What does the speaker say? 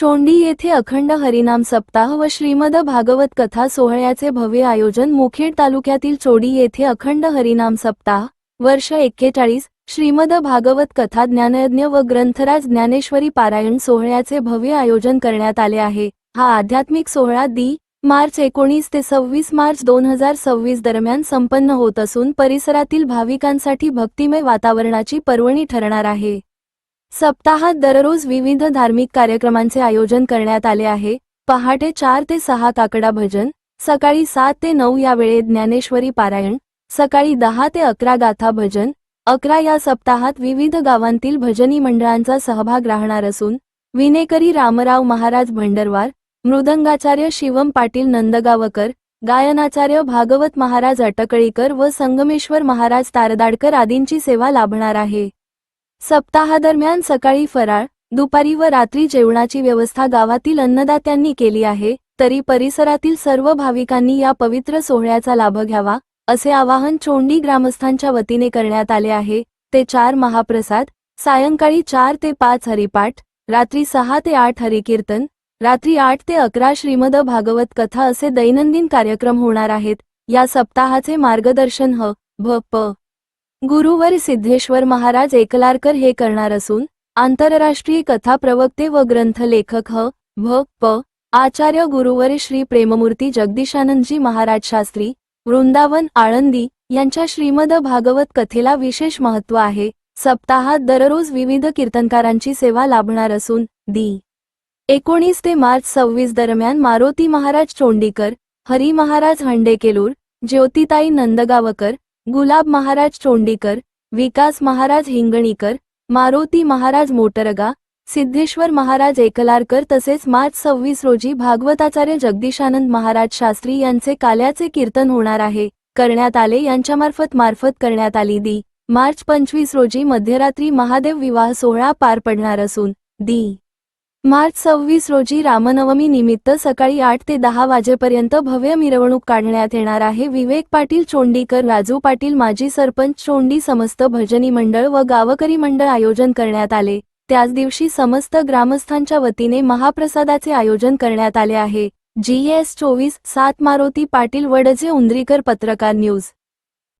चोंडी येथे अखंड हरिनाम सप्ताह व श्रीमद भागवत कथा सोहळ्याचे भव्य आयोजन। मुखेड तालुक्यातील चोंडी येथे अखंड हरिनाम सप्ताह वर्ष 41 श्रीमद भागवत कथा ज्ञानयज्ञ व ग्रंथराज ज्ञानेश्वरी पारायण सोहळ्याचे भव्य आयोजन करण्यात आले आहे। हा आध्यात्मिक सोहळा मार्च 19 ते 26 मार्च 2026 दरम्यान संपन्न होत असून परिसरातील भाविकांसाठी भक्तिमय वातावरणाची पर्वणी ठरणार आहे। सप्ताहात दररोज विविध धार्मिक कार्यक्रमांचे आयोजन करण्यात आले आहे। पहाटे 4 ते 6 काकडा भजन, सकाळी 7 ते 9 या वेळेत ज्ञानेश्वरी पारायण, सकाळी 10 ते 11 गाथा भजन 11 या सप्ताहात विविध गावांतील भजनी मंडळांचा सहभाग राहणार असून विनेकरी रामराव महाराज भंडरवार, मृदंगाचार्य शिवम पाटील नंदगावकर, गायनाचार्य भागवत महाराज अटकळीकर व संगमेश्वर महाराज तारदाडकर आदींची सेवा लाभणार आहे। सप्ताहादरम्यान सकाळी फराळ, दुपारी व रात्री जेवणाची व्यवस्था गावातील अन्नदात्यांनी केली आहे। तरी परिसरातील सर्व भाविकांनी या पवित्र सोहळ्याचा लाभ घ्यावा असे आवाहन चोंडी ग्रामस्थांच्या वतीने करण्यात आले आहे। ते 4 महाप्रसाद, सायंकाळी 4 ते 5 हरिपाठ, रात्री 6 ते 8 हरिकीर्तन, रात्री 8 ते 11 श्रीमद भागवत कथा असे दैनंदिन कार्यक्रम होणार आहेत। या सप्ताहाचे मार्गदर्शन भ.प. गुरुवर सिद्धेश्वर महाराज एकलारकर हे करणार असून आंतरराष्ट्रीय कथा प्रवक्ते व ग्रंथ लेखक भ.प. आचार्य गुरुवर श्री प्रेममूर्ती जगदीशानंदजी महाराज शास्त्री, वृंदावन आळंदी यांच्या श्रीमद भागवत कथेला विशेष महत्त्व आहे। सप्ताहात दररोज विविध कीर्तनकारांची सेवा लाभणार असून 19 ते मार्च 26 दरम्यान मारोती महाराज चोंडीकर, हरी महाराज हंडेकेलूर, ज्योतिताई नंदगावकर, गुलाब महाराज चोंडीकर, विकास महाराज हिंगणीकर, मारोती महाराज मोटरगा, सिद्धेश्वर महाराज एकलारकर तसेच मार्च 26 रोजी भागवताचार्य जगदीशानंद महाराज शास्त्री यांचे काल्याचे कीर्तन होणार आहे। करण्यात आले यांच्यामार्फत करण्यात आली मार्च 25 रोजी मध्यरात्री महादेव विवाह सोहळा पार पडणार असून मार्च 26 रोजी रामनवमी निमित्त सकाळी 8 ते 10 वाजेपर्यंत भव्य मिरवणूक काढण्यात येणार आहे। विवेक पाटील चोंडीकर, राजू पाटील माजी सरपंच चोंडी समस्त भजनी मंडळ व गावकरी मंडळ आयोजन करण्यात आले। त्याच दिवशी समस्त ग्रामस्थांच्या वतीने महाप्रसादाचे आयोजन करण्यात आले आहे। GS 24/7 मारोती पाटील वडजे उंद्रीकर पत्रकार न्यूज।